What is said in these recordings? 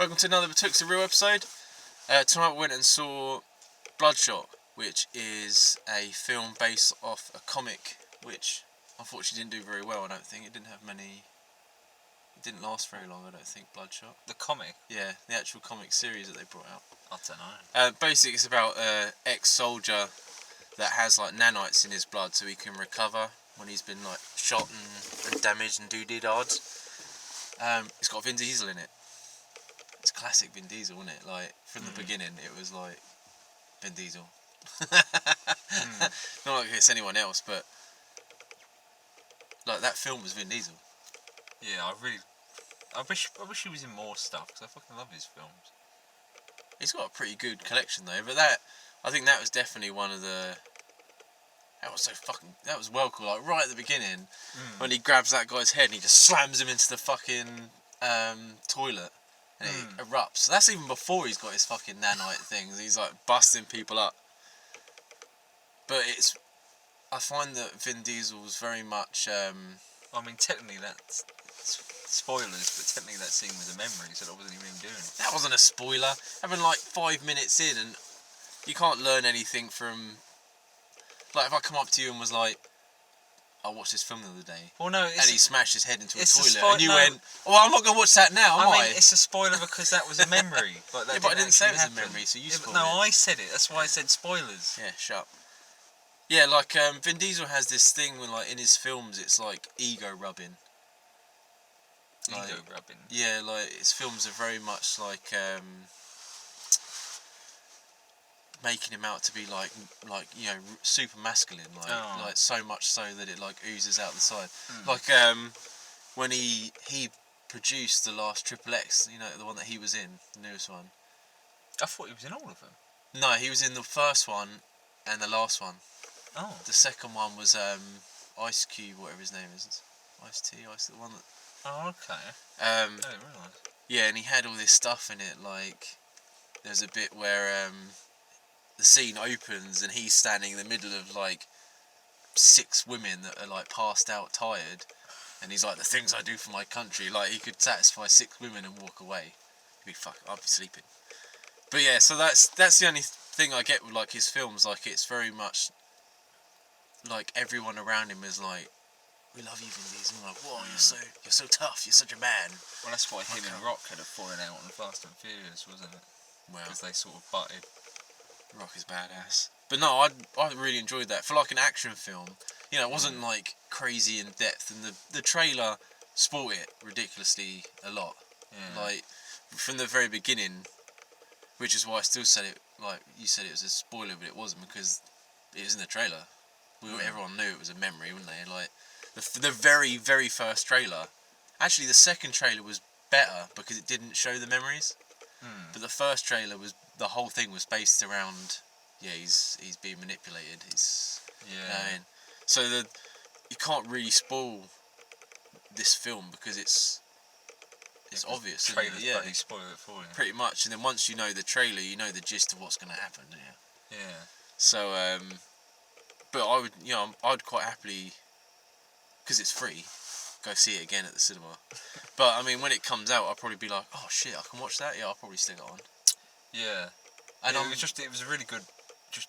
Welcome to another Betook's a Real episode. Tonight we went and saw Bloodshot, which is a film based off a comic, which unfortunately didn't do very well. I don't think it didn't last very long. I don't think Bloodshot. The comic? Yeah, the actual comic series that they brought out. I don't know. Basically, it's about an ex-soldier that has like nanites in his blood, so he can recover when he's been like shot and damaged and do-dee-dards. It's got Vin Diesel in it. It's classic Vin Diesel, isn't it? Like from the beginning, it was like Vin Diesel. Not like it's anyone else, but like that film was Vin Diesel. Yeah, I wish he was in more stuff because I fucking love his films. He's got a pretty good collection though, but I think that was definitely one of the. That was well cool. Like right at the beginning, when he grabs that guy's head and he just slams him into the fucking toilet. And it erupts. That's even before he's got his fucking nanite things. He's like busting people up. But I find that Vin Diesel's very much. I mean, technically that's spoilers, but technically that scene was a memory, so that wasn't even him doing it. That wasn't a spoiler. Having like 5 minutes in, and you can't learn anything from. Like if I come up to you and was like, I watched this film the other day. Well, no, and he smashed his head into a toilet, and you no. went, "Well, I'm not going to watch that now, am I?" mean, it's a spoiler because that was a memory. But that yeah, but I didn't say it was happen. a memory, so you spoiled No, it. I said it. That's why I said spoilers. Yeah, shut up. Yeah, like Vin Diesel has this thing when, like, in his films, it's like ego rubbing. Ego rubbing. Yeah, like his films are very much like making him out to be like you know, super masculine, like so much so that it like oozes out the side. Like when he produced the last Triple X, you know, the one that he was in, the newest one. I thought he was in all of them. No, he was in the first one and the last one. Oh. The second one was Ice Cube, whatever his name is. Ice-T, the one that. Oh, okay. I didn't realise. Yeah, and he had all this stuff in it. Like, there's a bit where the scene opens and he's standing in the middle of like 6 women that are like passed out, tired, and he's like, "The things I do for my country." Like, he could satisfy 6 women and walk away. I'd be sleeping. But yeah, so that's the only thing I get with like his films. Like, it's very much like everyone around him is like, "We love you, Vin Diesel." I'm like, "Whoa, you're so tough. You're such a man." Well, that's why him and Rock had a falling out on Fast and Furious, wasn't it? Well, because they sort of butted. Rock is badass. But no, I really enjoyed that. For like an action film, you know, it wasn't like crazy in depth, and the trailer spoiled it ridiculously a lot. Yeah. Like from the very beginning, which is why I still said it. Like you said, it was a spoiler, but it wasn't, because it was in the trailer. Everyone knew it was a memory, wouldn't they? Like the very, very first trailer. Actually, the second trailer was better because it didn't show the memories. But the first trailer the whole thing was based around, he's being manipulated. You know what I mean? So you can't really spoil this film because it's obvious. The trailer's bloody spoil it for you. Pretty much, and then once you know the trailer, you know the gist of what's going to happen. Yeah. Yeah. So, but I'd quite happily, because it's free, go see it again at the cinema. But I mean, when it comes out, I'll probably be like, "Oh shit, I can watch that." Yeah, I'll probably stick it on. Yeah. And it was a really good, just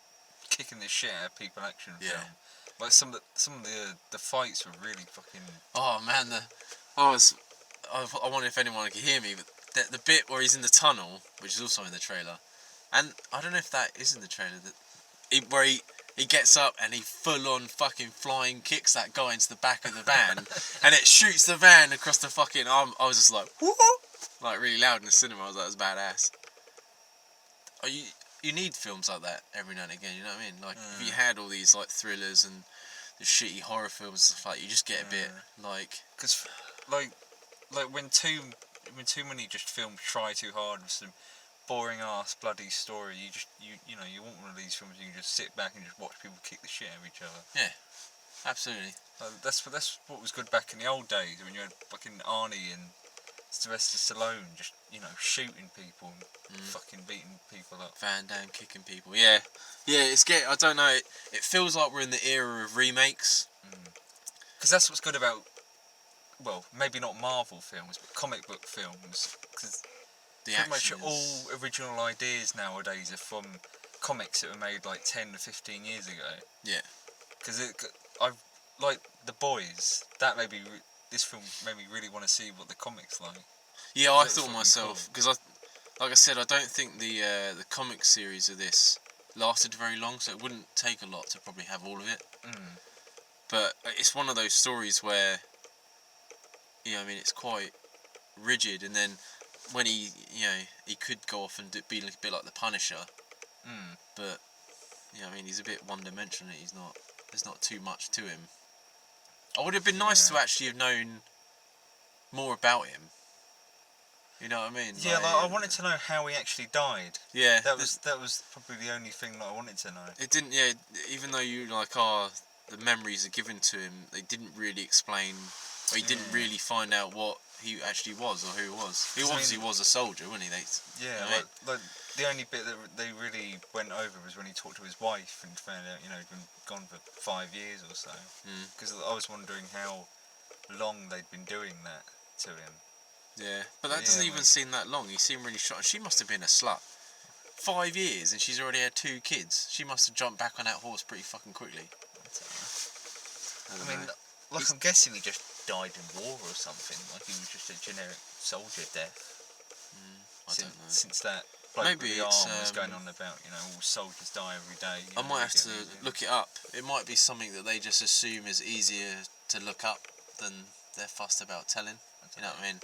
kicking the shit out of people action film. Like some of the fights were really fucking. Oh man, I wonder if anyone can hear me, but the bit where he's in the tunnel, which is also in the trailer, and I don't know if that is in the trailer, where he gets up and he full on fucking flying kicks that guy into the back of the van, and it shoots the van across the fucking arm. I was just like, whoop, like really loud in the cinema. I was like, "That's badass." You need films like that every now and again. You know what I mean? Like if you had all these like thrillers and the shitty horror films and stuff like, you just get a bit like, because like when too many just films try too hard with some boring ass bloody story, you know, you want one of these films you can just sit back and just watch people kick the shit out of each other. Yeah, absolutely. That's what was good back in the old days when you had fucking Arnie and Sylvester Stallone just, you know, shooting people and fucking beating people up. Van Damme kicking people. Yeah, it's I don't know. It feels like we're in the era of remakes. Because that's what's good about, well, maybe not Marvel films, but comic book films. Because the pretty much action all is... original ideas nowadays are from comics that were made like 10 to 15 years ago. Yeah. Because I've like The Boys. That made me this film made me really want to see what the comics like. Yeah, I That's thought fucking myself, because like I said, I don't think the comic series of this lasted very long, so it wouldn't take a lot to probably have all of it. Mm. But it's one of those stories where, you know, I mean, it's quite rigid, and then when he could go off and be a bit like the Punisher, but, you know, I mean, he's a bit one-dimensional. There's not too much to him. I would have been nice to actually have known more about him. You know what I mean? Yeah, like, I wanted to know how he actually died. Yeah, that was probably the only thing that I wanted to know. It didn't. Yeah, even though you the memories are given to him, they didn't really explain. Or he didn't really find out what he actually was or who he was. He obviously was a soldier, wasn't he? Like the only bit that they really went over was when he talked to his wife and found out, he'd been gone for 5 years or so. Because I was wondering how long they'd been doing that to him. Yeah, but that doesn't even seem that long. He seemed really shocked. She must have been a slut. 5 years and she's already had 2 kids. She must have jumped back on that horse pretty fucking quickly. I mean, like, I'm guessing he just died in war or something. Like, he was just a generic soldier death. I don't know. Since that bloke Maybe with the it's, arm was going on about, all soldiers die every day. I might have to look it up. It might be something that they just assume is easier to look up than they're fussed about telling. You know what I mean?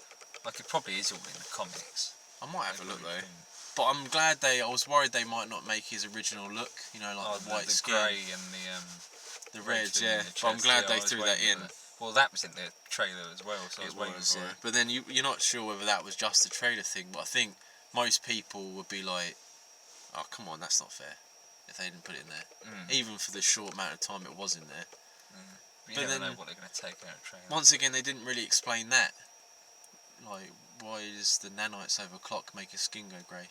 Like, it probably is all in the comics. I might have a look though. But I'm glad I was worried they might not make his original look, like the white skin. The grey and the red, yeah. But I'm glad they threw that in. Well, that was in the trailer as well, so I was waiting for it. But then you're not sure whether that was just a trailer thing, but I think most people would be like, oh, come on, that's not fair, if they didn't put it in there. Even for the short amount of time it was in there. But you never know what they're going to take out of the trailer. Once again, they didn't really explain that. Like, why does the nanites overclock make his skin go grey?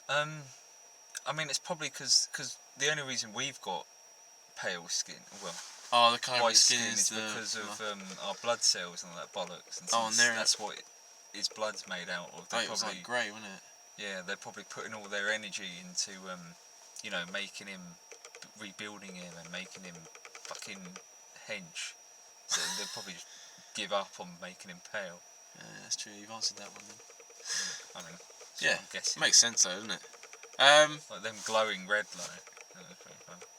I mean, it's probably because the only reason we've got pale skin, the colour white of skin is because of our blood cells and all that bollocks. And that's what his blood's made out of. It was like grey, wasn't it? Yeah, they're probably putting all their energy into, making him, rebuilding him and making him fucking hench. So they'll probably just give up on making him pale. Yeah, that's true. You've answered that one then. I mean, yeah, I'm guessing. Makes sense though, doesn't it? Like them glowing red light.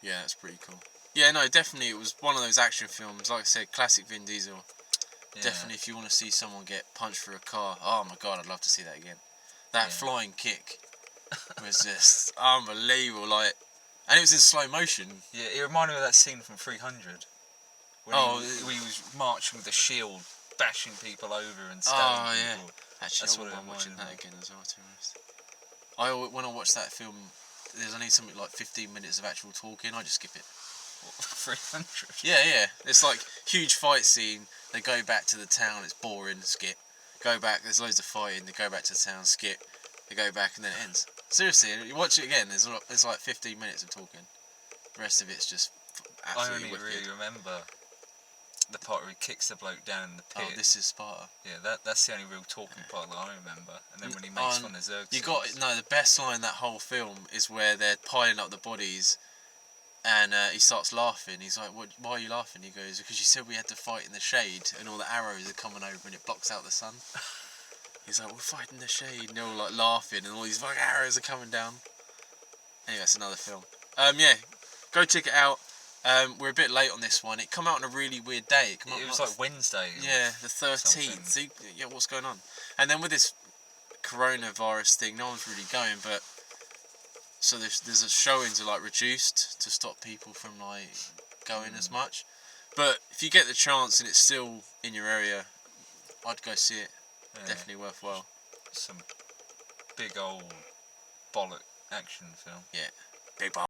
Yeah, that's pretty cool. Yeah, no, definitely it was one of those action films. Like I said, classic Vin Diesel. Yeah. Definitely, if you want to see someone get punched through a car, oh my god, I'd love to see that again. That flying kick was just unbelievable. And it was in slow motion. Yeah, it reminded me of that scene from 300. When he was marching with a shield, bashing people over and stabbing people. Actually, I wouldn't mind watching that again as well, to be honest. When I watch that film, there's only something like 15 minutes of actual talking, I just skip it. What, 300? Yeah. It's like huge fight scene, they go back to the town, it's boring, skip. Go back, there's loads of fighting, they go back to the town, skip. They go back and then it ends. Seriously, you watch it again, there's like 15 minutes of talking. The rest of it's just absolutely wicked. I only really remember the part where he kicks the bloke down in the pit. Oh, this is Sparta. Yeah, that's the only real talking part that I remember. And then when he makes fun of Xerxes. The best line in that whole film is where they're piling up the bodies and he starts laughing. He's like, why are you laughing? He goes, because you said we had to fight in the shade and all the arrows are coming over and it blocks out the sun. He's like, we're fighting in the shade, and they're all like laughing and all these fucking arrows are coming down. Anyway, that's another film. Go check it out. We're a bit late on this one. It come out on a really weird day. It was like Wednesday. Yeah, the 13th. So, what's going on? And then with this coronavirus thing, no one's really going. But so there's a showings are like reduced to stop people from like going as much. But if you get the chance and it's still in your area, I'd go see it. Yeah. Definitely worthwhile. Some big old bollock action film. Yeah, big bollock.